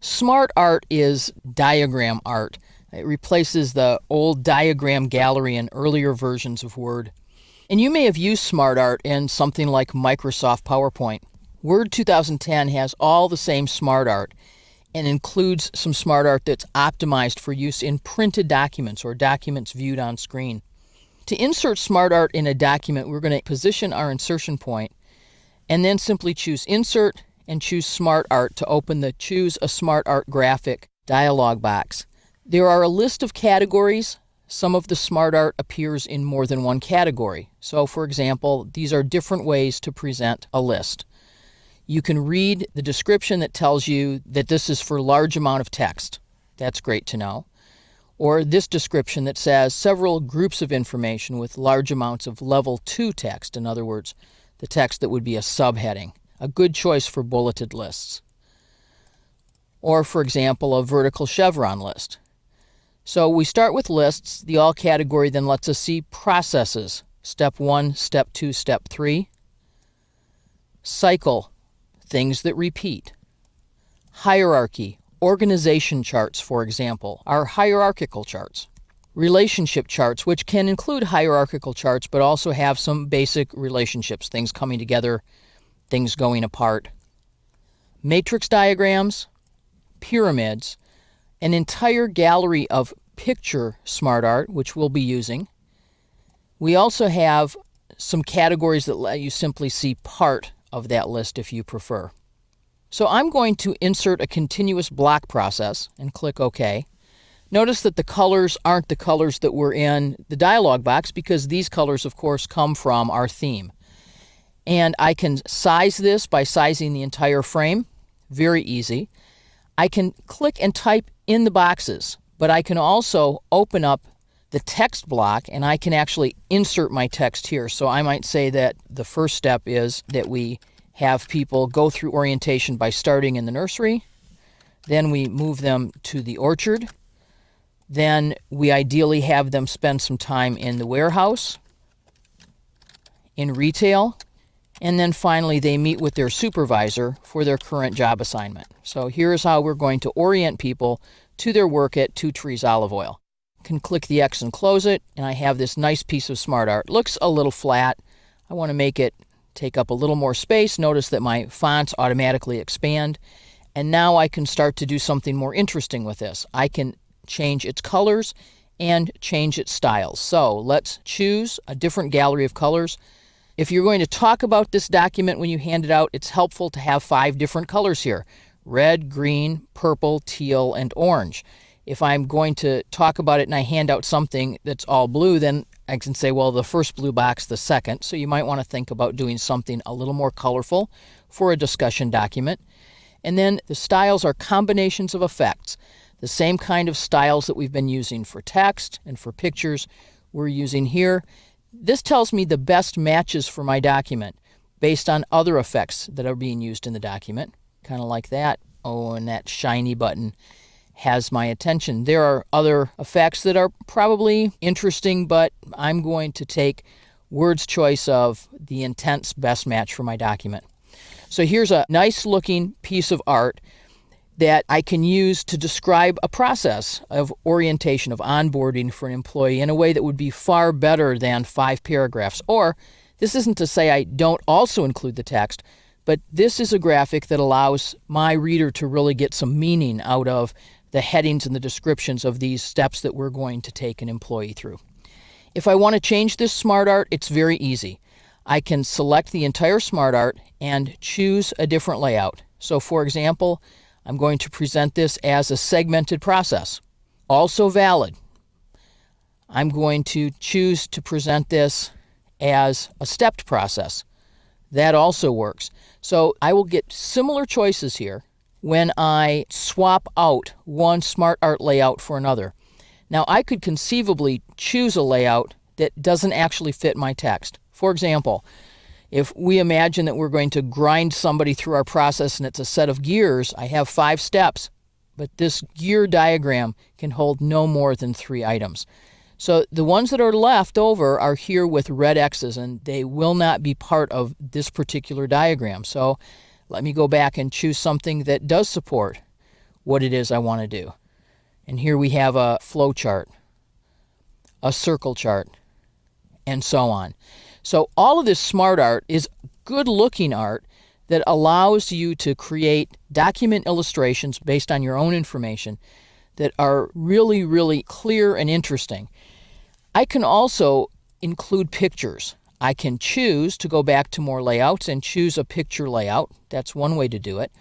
SmartArt is diagram art. It replaces the old diagram gallery in earlier versions of Word. And you may have used SmartArt in something like Microsoft PowerPoint. Word 2010 has all the same SmartArt and includes some SmartArt that's optimized for use in printed documents or documents viewed on screen. To insert SmartArt in a document, we're going to position our insertion point and then simply choose Insert and choose SmartArt to open the Choose a SmartArt Graphic dialog box. There are a list of categories. Some of the SmartArt appears in more than one category. So, for example, these are different ways to present a list. You can read the description that tells you that this is for large amount of text. That's great to know. Or this description that says several groups of information with large amounts of level 2 text. In other words, the text that would be a subheading. A good choice for bulleted lists. Or, for example, a vertical chevron list. So we start with lists. The all category then lets us see processes. Step 1, Step 2, Step 3. Cycle, things that repeat. Hierarchy, organization charts, for example, are hierarchical charts. Relationship charts, which can include hierarchical charts, but also have some basic relationships, things coming together, things going apart. Matrix diagrams, pyramids, an entire gallery of picture SmartArt, which we'll be using. We also have some categories that let you simply see part of that list if you prefer. So I'm going to insert a continuous block process and click OK. Notice that the colors aren't the colors that were in the dialog box because these colors, of course, come from our theme. And I can size this by sizing the entire frame. Very easy. I can click and type in the boxes, but I can also open up the text block and I can actually insert my text here. So I might say that the first step is that we have people go through orientation by starting in the nursery. Then we move them to the orchard. Then we ideally have them spend some time in the warehouse, in retail, and then finally they meet with their supervisor for their current job assignment. So here's how we're going to orient people to their work at Two Trees Olive Oil. I can click the X and close it, and I have this nice piece of SmartArt. Looks a little flat. I want to make it take up a little more space. Notice that my fonts automatically expand, and now I can start to do something more interesting with this. I can change its colors and change its styles. So let's choose a different gallery of colors. If you're going to talk about this document when you hand it out, it's helpful to have 5 different colors here: red, green, purple, teal, and orange. If I'm going to talk about it and I hand out something that's all blue, then I can say, well, the first blue box, the second. So you might want to think about doing something a little more colorful for a discussion document. And then the styles are combinations of effects. The same kind of styles that we've been using for text and for pictures, we're using here. This tells me the best matches for my document based on other effects that are being used in the document. Kind of like that. Oh, and that shiny button has my attention. There are other effects that are probably interesting, but I'm going to take Word's choice of the intense best match for my document. So here's a nice looking piece of art that I can use to describe a process of orientation, of onboarding for an employee in a way that would be far better than 5 paragraphs. Or, this isn't to say I don't also include the text, but this is a graphic that allows my reader to really get some meaning out of the headings and the descriptions of these steps that we're going to take an employee through. If I want to change this SmartArt, it's very easy. I can select the entire SmartArt and choose a different layout. So, for example, I'm going to present this as a segmented process. Also valid. I'm going to choose to present this as a stepped process. That also works. So I will get similar choices here when I swap out one SmartArt layout for another. Now I could conceivably choose a layout that doesn't actually fit my text. For example, if we imagine that we're going to grind somebody through our process and it's a set of gears, I have 5 steps, but this gear diagram can hold no more than 3 items. So the ones that are left over are here with red X's, and they will not be part of this particular diagram. So let me go back and choose something that does support what it is I want to do. And here we have a flow chart, a circle chart, and so on. So all of this SmartArt is good looking art that allows you to create document illustrations based on your own information that are really, really clear and interesting. I can also include pictures. I can choose to go back to more layouts and choose a picture layout. That's one way to do it.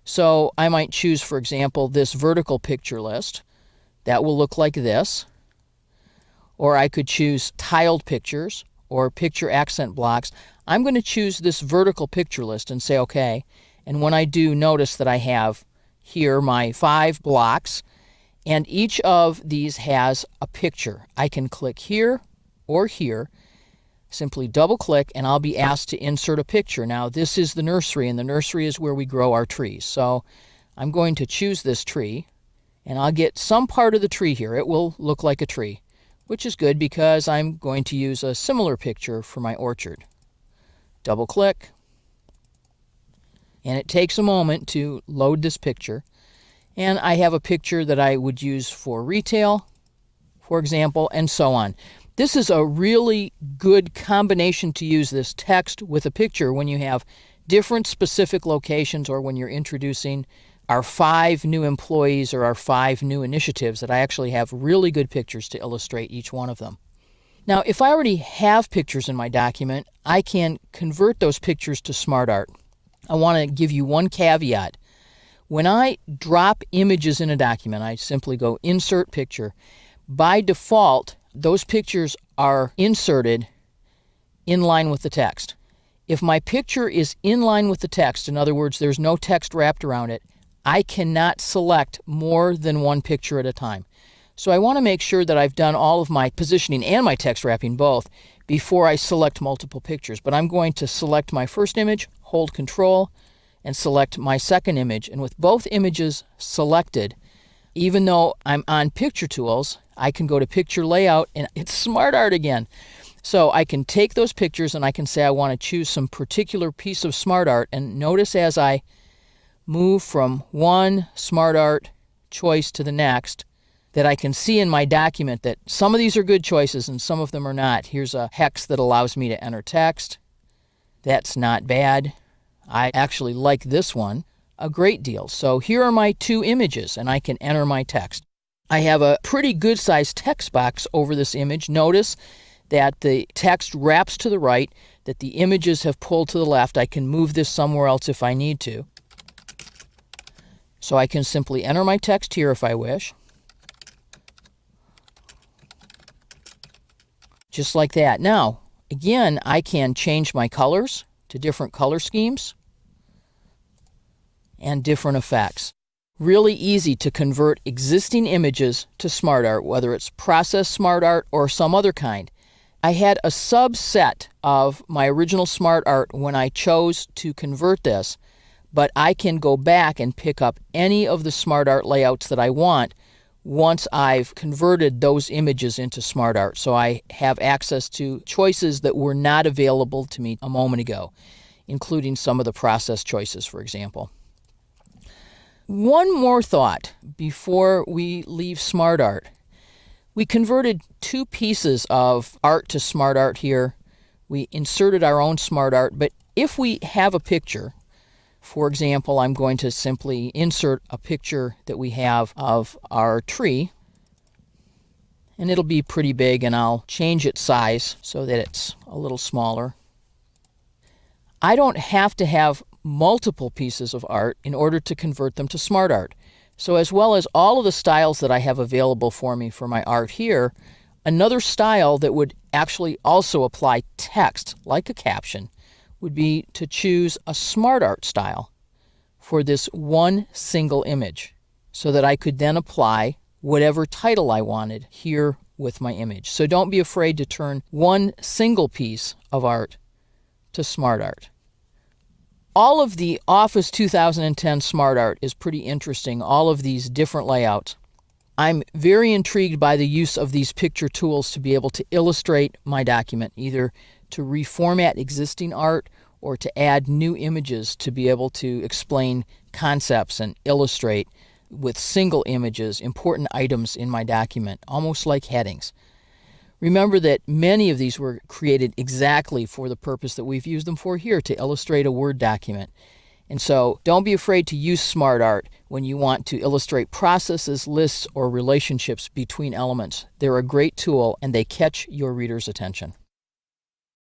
So I might choose, for example, this vertical picture list. That will look like this. Or I could choose tiled pictures or picture accent blocks. I'm going to choose this vertical picture list and say OK. And when I do, notice that I have here my 5 blocks, and each of these has a picture. I can click here or here, simply double click, and I'll be asked to insert a picture. Now this is the nursery, and the nursery is where we grow our trees. So I'm going to choose this tree, and I'll get some part of the tree here. It will look like a tree, which is good because I'm going to use a similar picture for my orchard. Double click, and it takes a moment to load this picture. And I have a picture that I would use for retail, for example, and so on. This is a really good combination to use this text with a picture when you have different specific locations, or when you're introducing our 5 new employees or our 5 new initiatives that I actually have really good pictures to illustrate each one of them. Now, if I already have pictures in my document, I can convert those pictures to SmartArt. I want to give you one caveat. When I drop images in a document, I simply go Insert Picture. By default, those pictures are inserted in line with the text. If my picture is in line with the text, in other words, there's no text wrapped around it, I cannot select more than one picture at a time. So I want to make sure that I've done all of my positioning and my text wrapping both before I select multiple pictures. But I'm going to select my first image, hold Control, and select my second image. And with both images selected, even though I'm on Picture Tools, I can go to Picture Layout, and it's SmartArt again. So I can take those pictures and I can say I want to choose some particular piece of SmartArt, and notice as I move from one SmartArt choice to the next that I can see in my document that some of these are good choices and some of them are not. Here's a hex that allows me to enter text. That's not bad. I actually like this one a great deal. So here are my 2 images, and I can enter my text. I have a pretty good sized text box over this image. Notice that the text wraps to the right, that the images have pulled to the left. I can move this somewhere else if I need to. So I can simply enter my text here if I wish. Just like that. Now, again, I can change my colors to different color schemes and different effects. Really easy to convert existing images to SmartArt, whether it's Process SmartArt or some other kind. I had a subset of my original SmartArt when I chose to convert this, but I can go back and pick up any of the SmartArt layouts that I want once I've converted those images into SmartArt. So I have access to choices that were not available to me a moment ago, including some of the process choices, for example. One more thought before we leave SmartArt. We converted 2 pieces of art to SmartArt here. We inserted our own SmartArt, but if we have a picture, for example, I'm going to simply insert a picture that we have of our tree, and it'll be pretty big, and I'll change its size so that it's a little smaller. I don't have to have multiple pieces of art in order to convert them to SmartArt. So as well as all of the styles that I have available for me for my art here, another style that would actually also apply text, like a caption, would be to choose a SmartArt style for this one single image, so that I could then apply whatever title I wanted here with my image. So don't be afraid to turn one single piece of art to SmartArt. All of the Office 2010 SmartArt is pretty interesting, all of these different layouts. I'm very intrigued by the use of these picture tools to be able to illustrate my document, either to reformat existing art or to add new images to be able to explain concepts and illustrate with single images, important items in my document, almost like headings. Remember that many of these were created exactly for the purpose that we've used them for here, to illustrate a Word document. And so don't be afraid to use SmartArt when you want to illustrate processes, lists, or relationships between elements. They're a great tool and they catch your reader's attention.